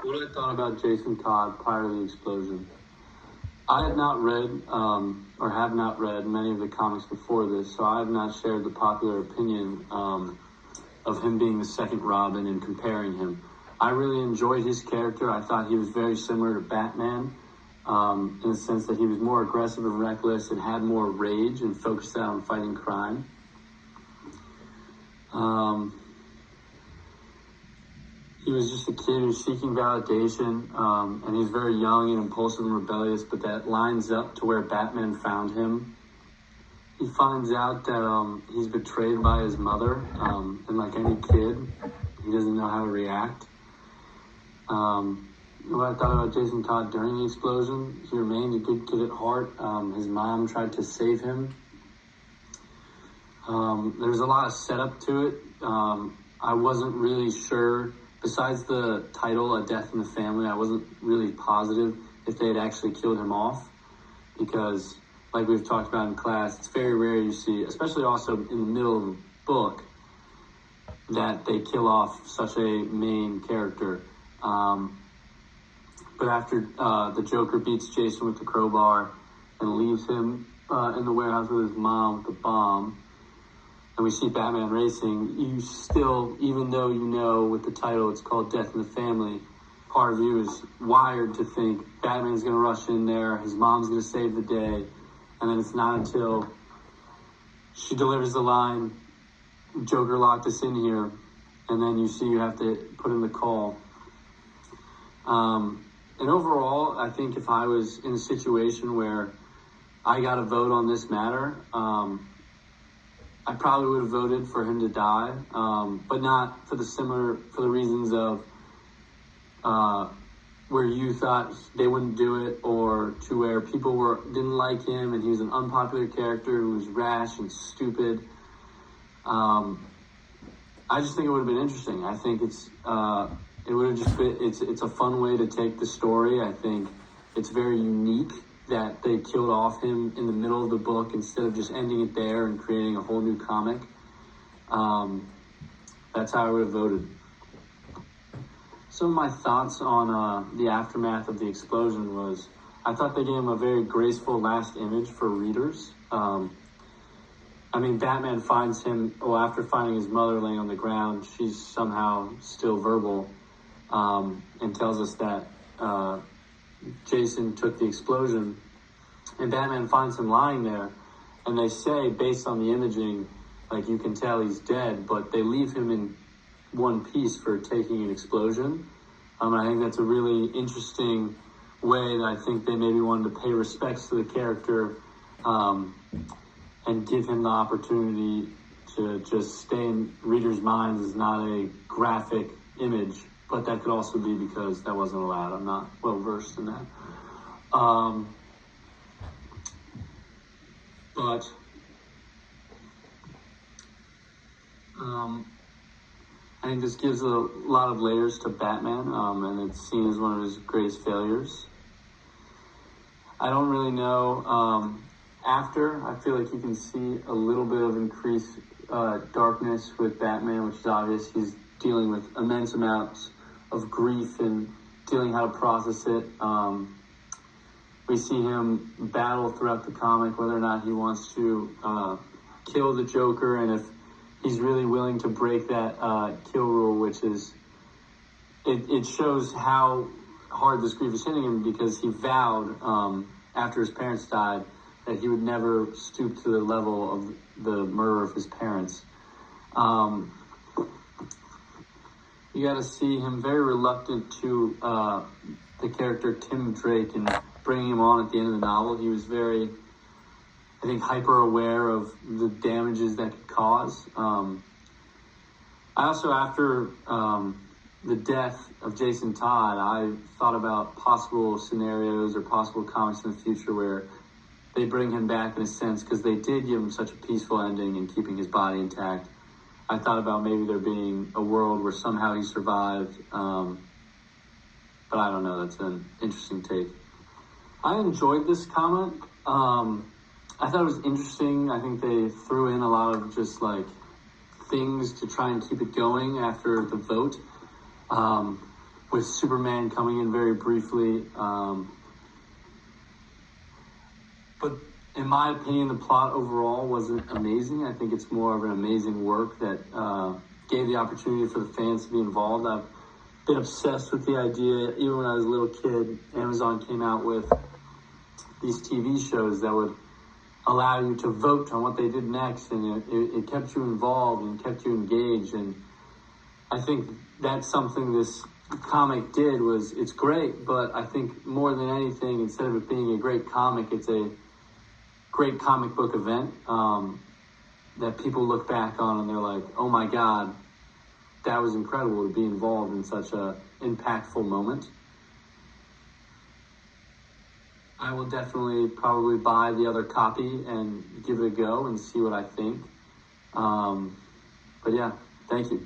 what I thought about Jason Todd prior to the explosion. I had not read, or have not read many of the comics before this, so I have not shared the popular opinion of him being the second Robin and comparing him. I really enjoyed his character. I thought he was very similar to Batman in the sense that he was more aggressive and reckless and had more rage and focused on fighting crime. He was just a kid who's seeking validation, and he's very young and impulsive and rebellious, but that lines up to where Batman found him. He finds out that he's betrayed by his mother, and like any kid, he doesn't know how to react. What I thought about Jason Todd during the explosion, he remained a good kid at heart. His mom tried to save him. There was a lot of setup to it. I wasn't really sure. Besides the title, A Death in the Family, I wasn't really positive if they had actually killed him off. Because, like we've talked about in class, it's very rare you see, especially also in the middle of the book, that they kill off such a main character. But after the Joker beats Jason with the crowbar and leaves him in the warehouse with his mom with the bomb, and we see Batman racing, you still, even though you know with the title it's called Death in the Family, part of you is wired to think Batman's going to rush in there, his mom's going to save the day, and then it's not until she delivers the line, Joker locked us in here, and then you see you have to put in the call. And overall, I think if I was in a situation where I got a vote on this matter, I probably would have voted for him to die, but not for the reasons of where you thought they wouldn't do it, or to where people didn't like him and he was an unpopular character who was rash and stupid. I just think it would have been interesting. I think it would have just been, it's a fun way to take the story. I think it's very unique that they killed off him in the middle of the book instead of just ending it there and creating a whole new comic. That's how I would have voted. Some of my thoughts on the aftermath of the explosion was, I thought they gave him a very graceful last image for readers. Batman finds him, after finding his mother laying on the ground, she's somehow still verbal, and tells us that Jason took the explosion, and Batman finds him lying there, and they say, based on the imaging, like you can tell he's dead, but they leave him in one piece for taking an explosion. I think that's a really interesting way that I think they maybe wanted to pay respects to the character, and give him the opportunity to just stay in readers' minds as not a graphic image. But that could also be because that wasn't allowed. I'm not well versed in that. I think this gives a lot of layers to Batman, and it's seen as one of his greatest failures. I don't really know. After, I feel like you can see a little bit of increased darkness with Batman, which is obvious. He's dealing with immense amounts of grief and dealing how to process it. We see him battle throughout the comic whether or not he wants to kill the Joker, and if he's really willing to break that kill rule, which is, it shows how hard this grief is hitting him, because he vowed after his parents died that he would never stoop to the level of the murder of his parents. You got to see him very reluctant to the character Tim Drake and bringing him on at the end of the novel. He was very, I think, hyper aware of the damages that could cause. I also, after the death of Jason Todd, I thought about possible scenarios or possible comics in the future where they bring him back in a sense, because they did give him such a peaceful ending and keeping his body intact. I thought about maybe there being a world where somehow he survived, but I don't know. That's an interesting take. I enjoyed this comic. I thought it was interesting. I think they threw in a lot of just things to try and keep it going after the vote. with Superman coming in very briefly. But in my opinion, the plot overall wasn't amazing. I think it's more of an amazing work that gave the opportunity for the fans to be involved. I've been obsessed with the idea. Even when I was a little kid, Amazon came out with these TV shows that would allow you to vote on what they did next, and it kept you involved and kept you engaged. And I think that's something this comic did. Was it's great, but I think more than anything, instead of it being a great comic, it's a great comic book event that people look back on and they're like, oh my God, that was incredible to be involved in such a impactful moment. I will definitely probably buy the other copy and give it a go and see what I think. But yeah, thank you.